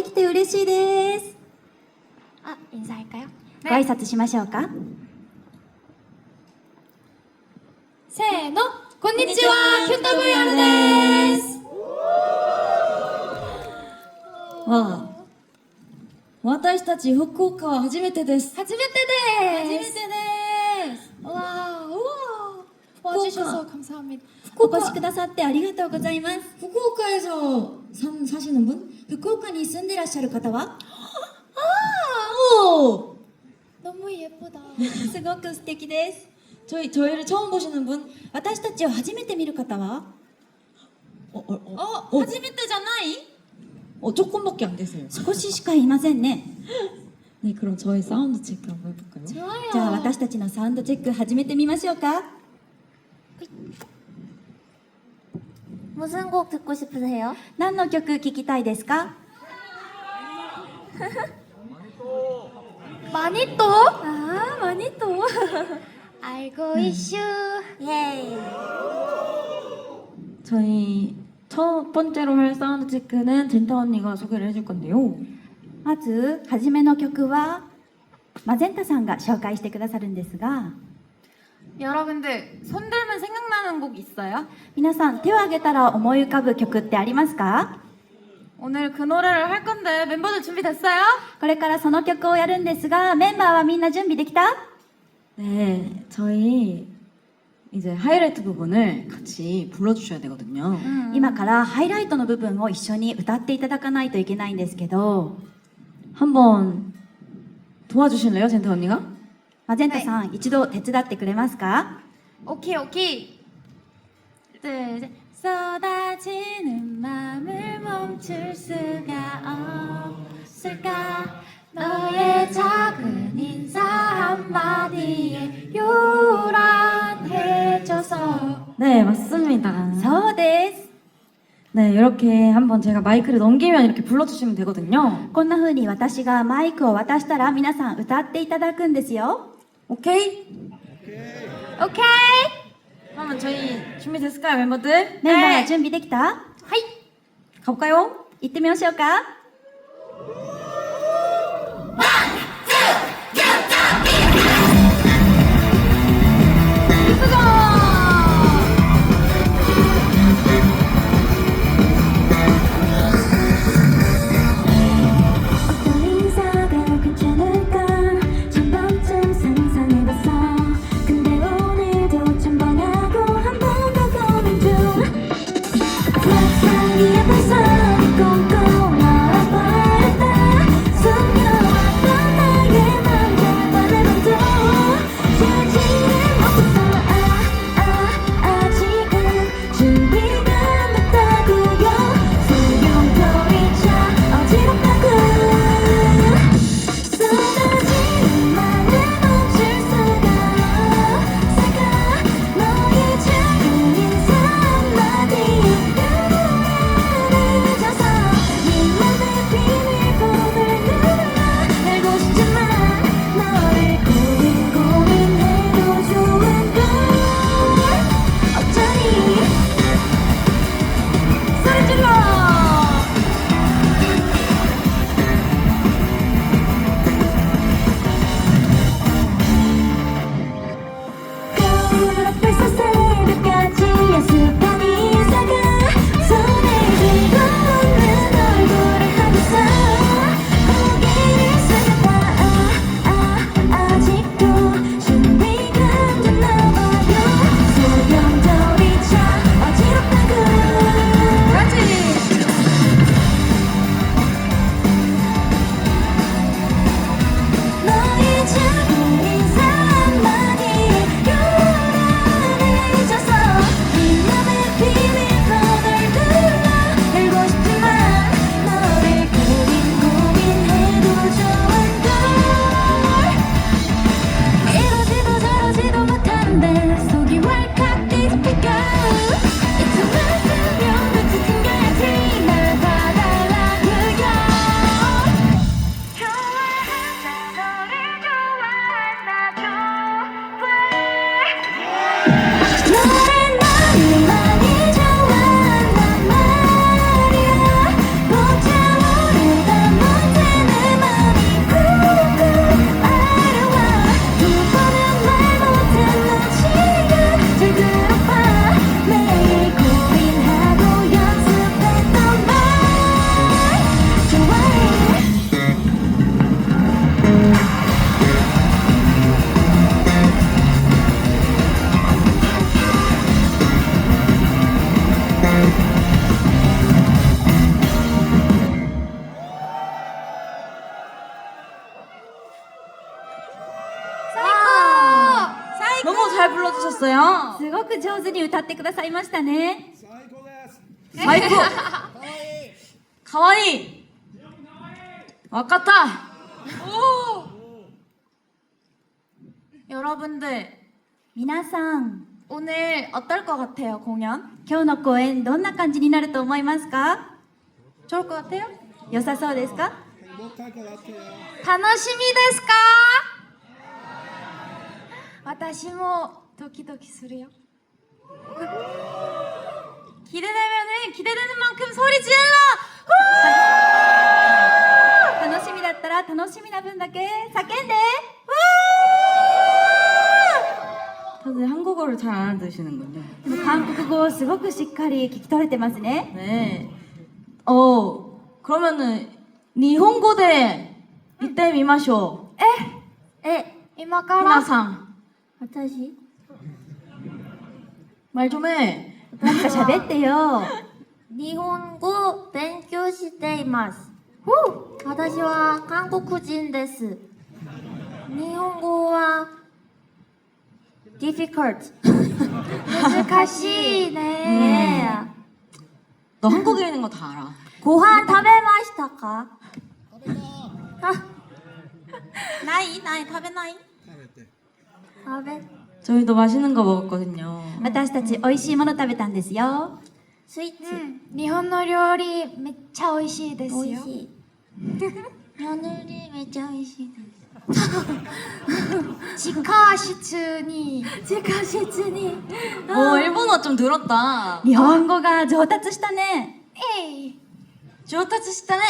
できて嬉しいです。 아, 인사할까요? ご挨拶しましょうか。 세노! 건니치와! 큐타브이아르です! わあ、私たち福岡は初めてです。初めてです! 와, 우와! 와주셔서 감사합니다. お越しくださってありがとうございます。 후쿠오카에서 사시는 분? 福岡に住んでらっしゃる方は 오! 너무 예쁘다. すごく素敵です。 저희를 처음 보시는 분? 私たちを初めて見る方は 初めてじゃない? 조금밖에 안 됐어요. 少ししかいませんね。 네, 그럼 저희 사운드 체크 한번 해볼까요? 좋아요. じゃあ私たちのサウンドチェック始めてみましょうか。 무슨 곡 듣고 싶으세요? 何の曲聴きたいですか？ 마니또? 아, 마니또. 알고 이슈. 예. 저희 첫 번째로 할 사운드 체크는 젠타 언니가 소개를 해줄 건데요. まず初めの曲はマゼンタさんが紹介してくださるんですが、 여러분들 손 들면 생각나는 곡 있어요? 皆さん手を挙げたら思い浮かぶ曲ってありますか？ 오늘 그 노래를 할 건데 멤버들 준비됐어요? これからその曲をやるんですが、メンバーはみんな準備できた？ 네, 저희 이제 하이라이트 부분을 같이 불러주셔야 되거든요. 今からハイライトの部分を一緒に歌っていただかないといけないんですけど、 한번 도와주실래요, 젠타 언니가? マゼンタさん、一度手伝ってくれますか？ 오케이 오케이. 둘, 셋. 쏟아지는 맘을 멈출 수가 없을까? 너의 작은 인사 한마디에 요란해져서. 네, 맞습니다. そうです。 네, 이렇게 한번 제가 마이크를 넘기면 이렇게 불러주시면 되거든요. こんな風に私がマイクを渡したら皆さん歌っていただくんですよ。 오케이? 오케이. 그러면 저희 준비됐을까요, 멤버들? メンバーは準備できた？ 하이. 가볼까요? 行ってみましょうか。 어떤 인사가 괜찮을까? 첫 번쯤 상상해봤어. 근데 오늘도 첨벙하고 한 번 더 고민 중. 세상이 앞에서 꽁꽁 얼어버렸다. 숨겨왔던 나의 맘들만을 봐도 지워지는 없었어. 아직은 준비가 안 됐다고요. 소용돌이쳐 어지럽다고. 쏟아지는 맘을 멈출 수가 없을까? 너의 작은 인사 한마디에 すごく上手に歌ってくださいましたね。最高かわいいわかった 여러분들 皆さん、 오늘 어떨 것 같아요, 공연? 今日の公演どんな感じになると思いますか？ 좋을 것 같아요? 良さそうですか？ 楽しみですか? 私もドキドキするよ. 기대되면은 기대되는 만큼 소리 질러! 楽しみだったら楽しみな分だけ叫んで。 다들 한국어를 잘 알아듣시는군요. でも韓国語をすごくしっかり聞き取れてますね。 네. 그러면은 일본어대 이때 미마쇼. 今から 미나상 私 말 좀 해. なんか喋ってよ。日本語勉強しています。私は韓国人です。日本語は difficult 難しいね。 너 한국에 있는 거 다 알아. ご飯食べましたか？나이食べない?食べ 저희도 맛있는 거 먹었거든요. 私たち美味しいもの食べたんですよ。スイーツ、日本の料理めっちゃ美味しいですよ。美味しい。며느리めっちゃ美味しいです。 地下室に 地下室に。 일본어 좀 늘었다. 日本語が上達したね。 에이 좋다츠시다네.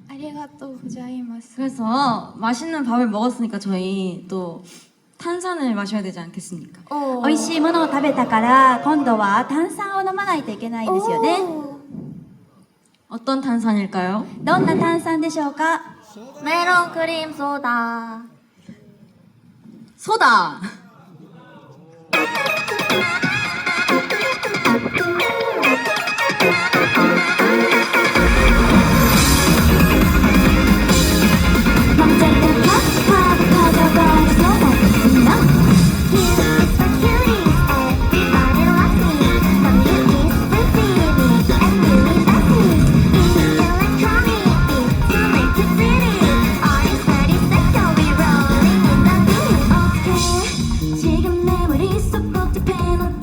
ありがとうございます 그래서 맛있는 밥을 먹었으니까 저희 또 탄산을 마셔야 되지 않겠습니까? 美味しいものを食べたから今度は炭酸を飲まないといけないんですよね。 어떤 탄산일까요? どんな炭酸でしょうか？メロンクリームソーダ。 소다. 지금 내 머릿속 꽃이 피는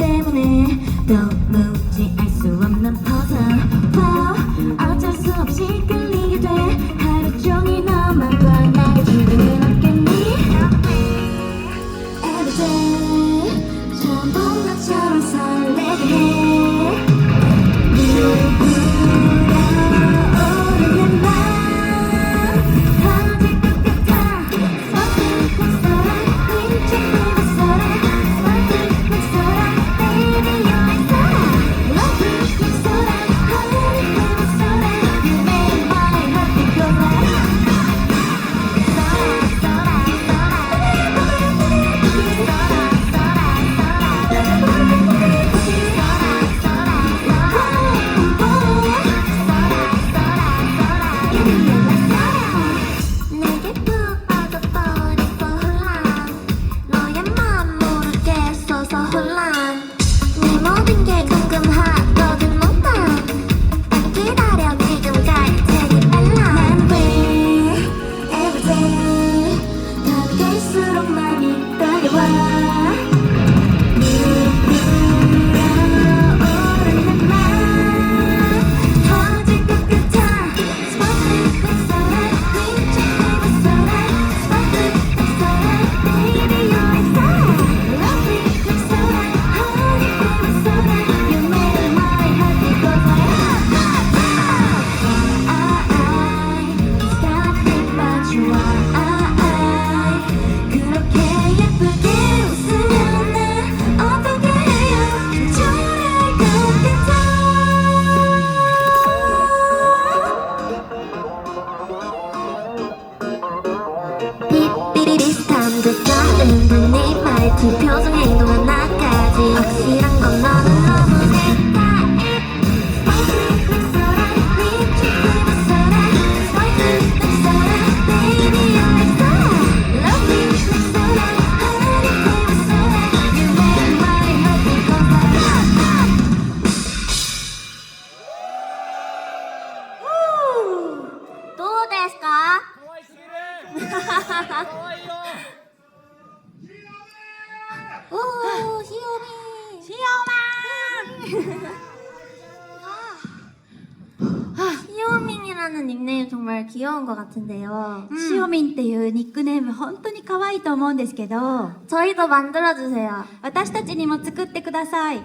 시오민이라는 닉네임 정말 귀여운 것 같은데요. しおみんっていうニックネーム本当に可愛いと思うんですけど、 저희도 만들어주세요. 私たちにも作ってください。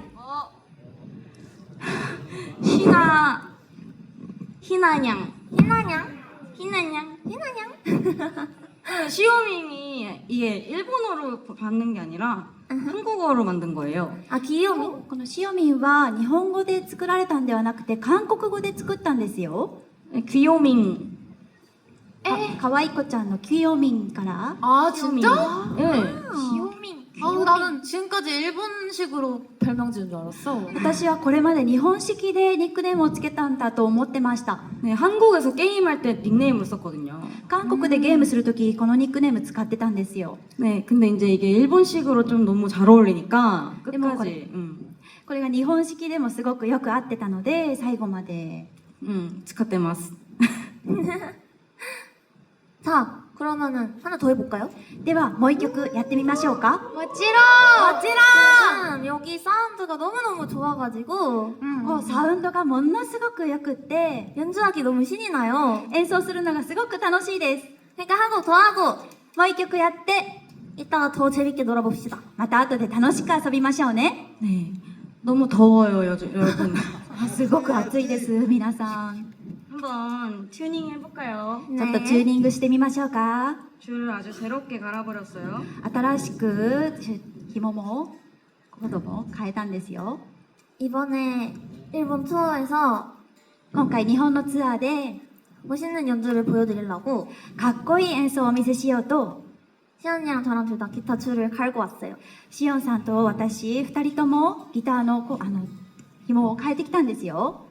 희나냥. 희나냥? 희나냥. 희나냥? 시오민이 이게 일본어로 받는 게 아니라 한국어로 만든 거예요. 아, 귀요민? このしおみんは日本語で作られたんではなくて韓国語で作ったんですよ。 귀요민. 可愛い子ちゃんのきよみんから 아 진짜? 네. 귀요민. 아 나는 지금까지 일본식으로 별명 지은 줄 알았어. 私はこれまで日本式でニックネームをつけたんだと思ってました。 네, 한국에서 게임할 때 닉네임을 썼거든요. 韓国でゲームするときこのニックネーム使ってたんですよ。 네, 근데 이제 이게 일본식으로 좀 너무 잘 어울리니까 뭐 끝까지, これが日本式でもすごくよく合ってたので最後まで。 축하드리마스. 자, 그러면은 하나 더 해볼까요? ではもう一曲やってみましょうか。 지금 여기 사운드가 너무너무 좋아가지고 サウンドがものすごくよくって 연주하기 너무 신이 나요. 演奏するのがすごく楽しいです。 그러니까 한 곡 더 하고 もう一曲やって 이따가 더 재밌게 놀아봅시다. また後で楽しく遊びましょうね。 네, 너무 더워요, 여러분. すごく暑いです皆さん。 한번 튜닝 해볼까요? ちょっとチューニングしてみましょうか。 줄을 아주 새롭게 갈아버렸어요. 新しく紐もコードも変えたんですよ。 이번에 일본 투어에서 今回日本のツアーで 멋있는 연주를 보여드리려고 かっこいい演奏をお見せしようと 시언니랑 저랑 둘 다 기타 줄을 갈고 왔어요. シオンさんと私2人ともギターの紐を変えてきたんですよ。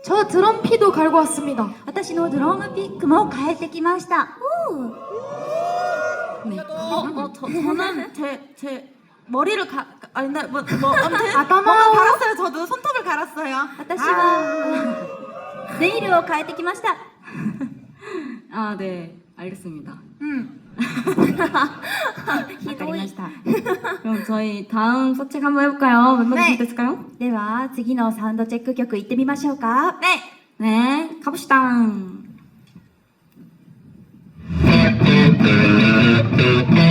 저 드럼피도 갈고 왔습니다. 私のドラムピックも変えてきました。 네. 저는 제 머리를 아닌데 아무튼 아까만 갈았어요. 저도 손톱을 갈았어요. 私はネイルを変えてきました。 아, 네, 알겠습니다. わかりました。 그럼 저희 다음 서책 한번 해볼까요? 멤버들 네. 됐을까요? では次のサウンドチェック曲行ってみましょうか。 네, 가봅시다.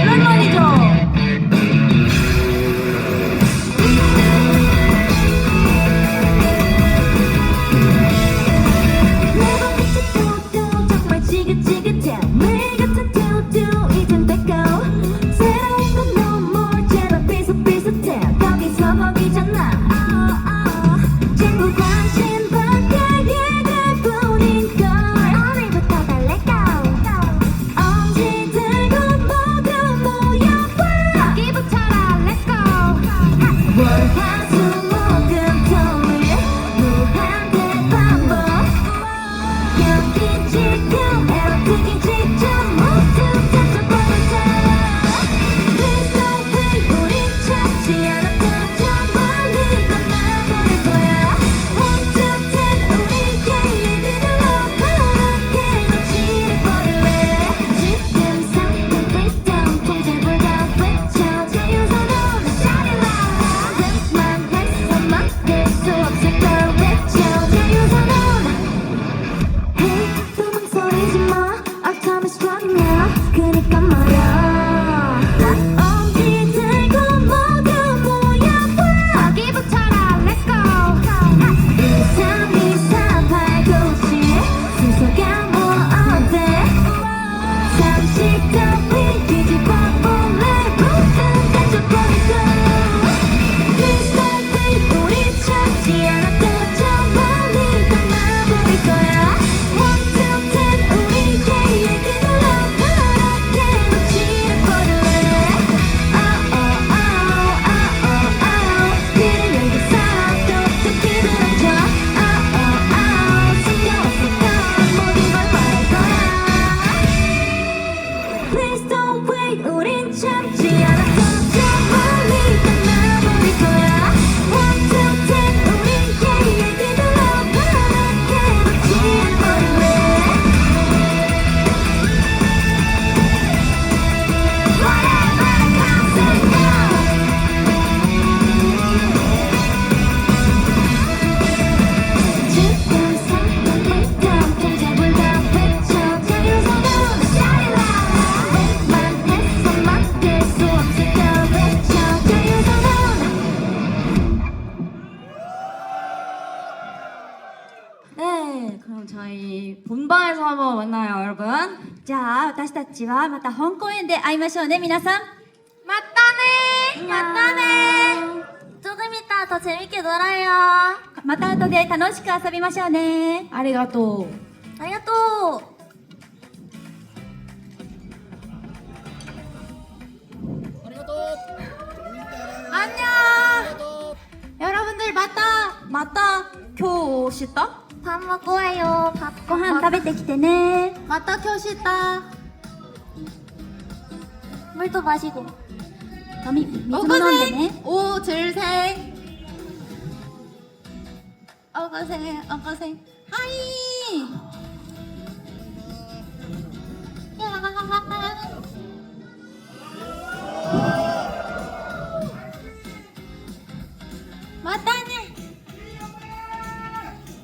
오랜만이죠? 정말 지긋지긋해 매일 같은 뚜뚜 이젠 됐고 새로운 건 너무 제발 비슷비슷해 거기서 거기잖아 친구 관심 받게 될 뿐인걸 오늘부터 달래고 엄지 들고 모두 그럼 저희 본방에서 한번 만나요, 여러분. じゃあ私たちはまた本公演で会いましょうね皆さん 맞다네! 맞다네! 조금 이따 더 재밌게 놀아요. また後で楽しく遊びましょうね 아리가또. 아리가또! 안녕. 여러분들 맞다 교시다. 밥 먹고 와요. 밥 ご飯食べてきてね 맞다 교시다. 물도 마시고. 水も飲んでね 오즐생. 어거생. 하이. 맞다네.